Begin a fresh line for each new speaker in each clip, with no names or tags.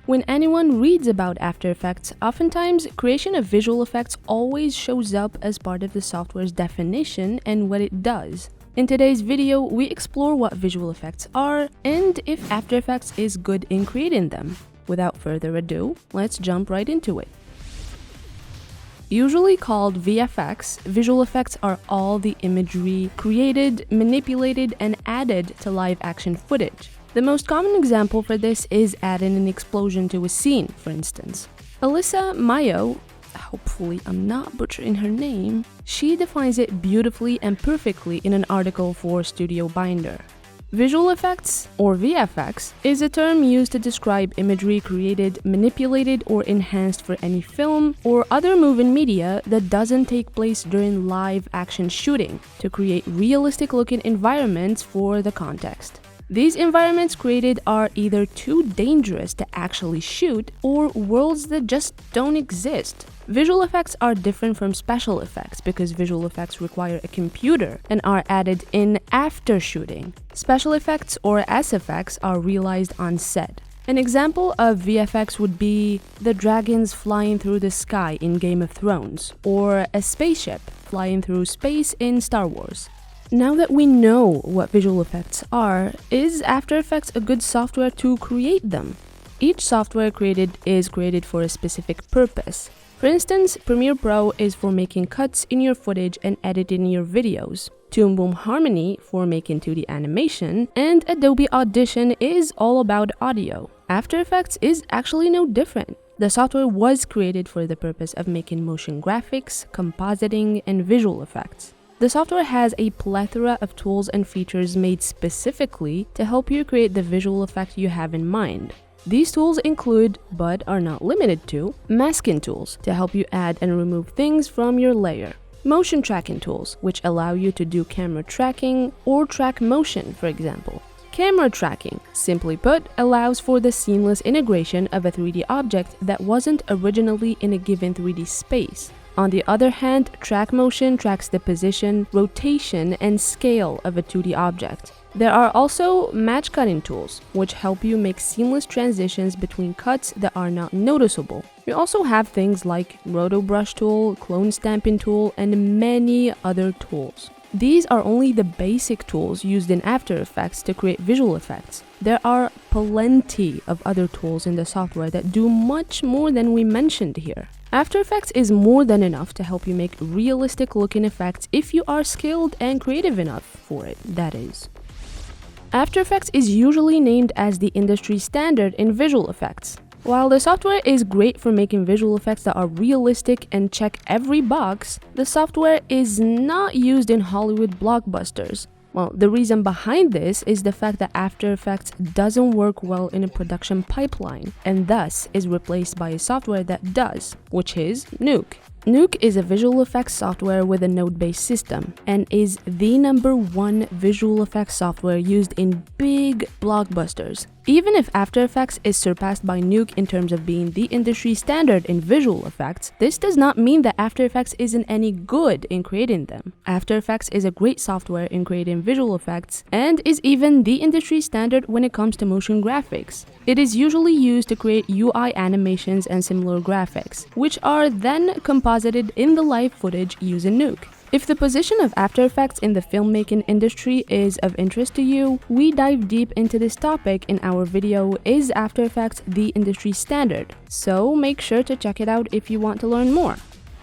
When anyone reads about After Effects, oftentimes creation of visual effects always shows up as part of the software's definition and what it does. In today's video, we explore what visual effects are and if After Effects is good in creating them. Without further ado, let's jump right into it. Usually called VFX, visual effects are all the imagery created, manipulated, and added to live action footage. The most common example for this is adding an explosion to a scene, for instance. Alyssa Mayo, hopefully I'm not butchering her name, she defines it beautifully and perfectly in an article for Studio Binder. Visual effects, or VFX, is a term used to describe imagery created, manipulated, or enhanced for any film or other moving media that doesn't take place during live action shooting, to create realistic-looking environments for the context. These environments created are either too dangerous to actually shoot or worlds that just don't exist. Visual effects are different from special effects because visual effects require a computer and are added in after shooting. Special effects, or SFX, are realized on set. An example of VFX would be the dragons flying through the sky in Game of Thrones, or a spaceship flying through space in Star Wars. Now that we know what visual effects are, is After Effects a good software to create them? Each software created is created for a specific purpose. For instance, Premiere Pro is for making cuts in your footage and editing your videos, Toon Boom Harmony for making 2D animation, and Adobe Audition is all about audio. After Effects is actually no different. The software was created for the purpose of making motion graphics, compositing, and visual effects. The software has a plethora of tools and features made specifically to help you create the visual effect you have in mind. These tools include, but are not limited to, masking tools to help you add and remove things from your layer, motion tracking tools, which allow you to do camera tracking or track motion, for example. Camera tracking, simply put, allows for the seamless integration of a 3D object that wasn't originally in a given 3D space. On the other hand, track motion tracks the position, rotation, and scale of a 2D object. There are also match cutting tools, which help you make seamless transitions between cuts that are not noticeable. You also have things like Roto Brush tool, Clone Stamping tool, and many other tools. These are only the basic tools used in After Effects to create visual effects. There are plenty of other tools in the software that do much more than we mentioned here. After Effects is more than enough to help you make realistic-looking effects if you are skilled and creative enough for it, that is. After Effects is usually named as the industry standard in visual effects. While the software is great for making visual effects that are realistic and check every box, the software is not used in Hollywood blockbusters. Well, the reason behind this is the fact that After Effects doesn't work well in a production pipeline, and thus is replaced by a software that does, which is Nuke. Nuke is a visual effects software with a node-based system, and is the #1 visual effects software used in big blockbusters. Even if After Effects is surpassed by Nuke in terms of being the industry standard in visual effects, this does not mean that After Effects isn't any good in creating them. After Effects is a great software in creating visual effects, and is even the industry standard when it comes to motion graphics. It is usually used to create UI animations and similar graphics, which are then composited in the live footage using Nuke. If the position of After Effects in the filmmaking industry is of interest to you, we dive deep into this topic in our video, Is After Effects the Industry Standard? So make sure to check it out if you want to learn more.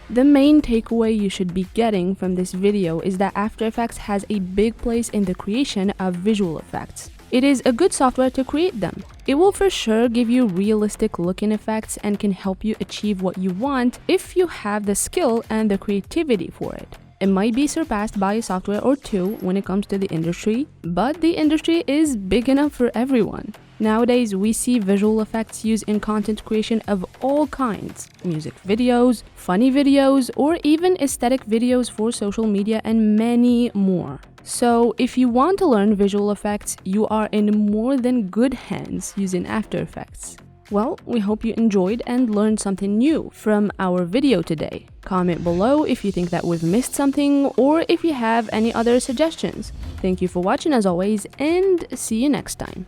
The main takeaway you should be getting from this video is that After Effects has a big place in the creation of visual effects. It is a good software to create them. It will for sure give you realistic looking effects and can help you achieve what you want if you have the skill and the creativity for it. It might be surpassed by a software or two when it comes to the industry, but the industry is big enough for everyone. Nowadays, we see visual effects used in content creation of all kinds: music videos, funny videos, or even aesthetic videos for social media, and many more. So, if you want to learn visual effects, you are in more than good hands using After Effects. Well, we hope you enjoyed and learned something new from our video today. Comment below if you think that we've missed something or if you have any other suggestions. Thank you for watching as always, and see you next time.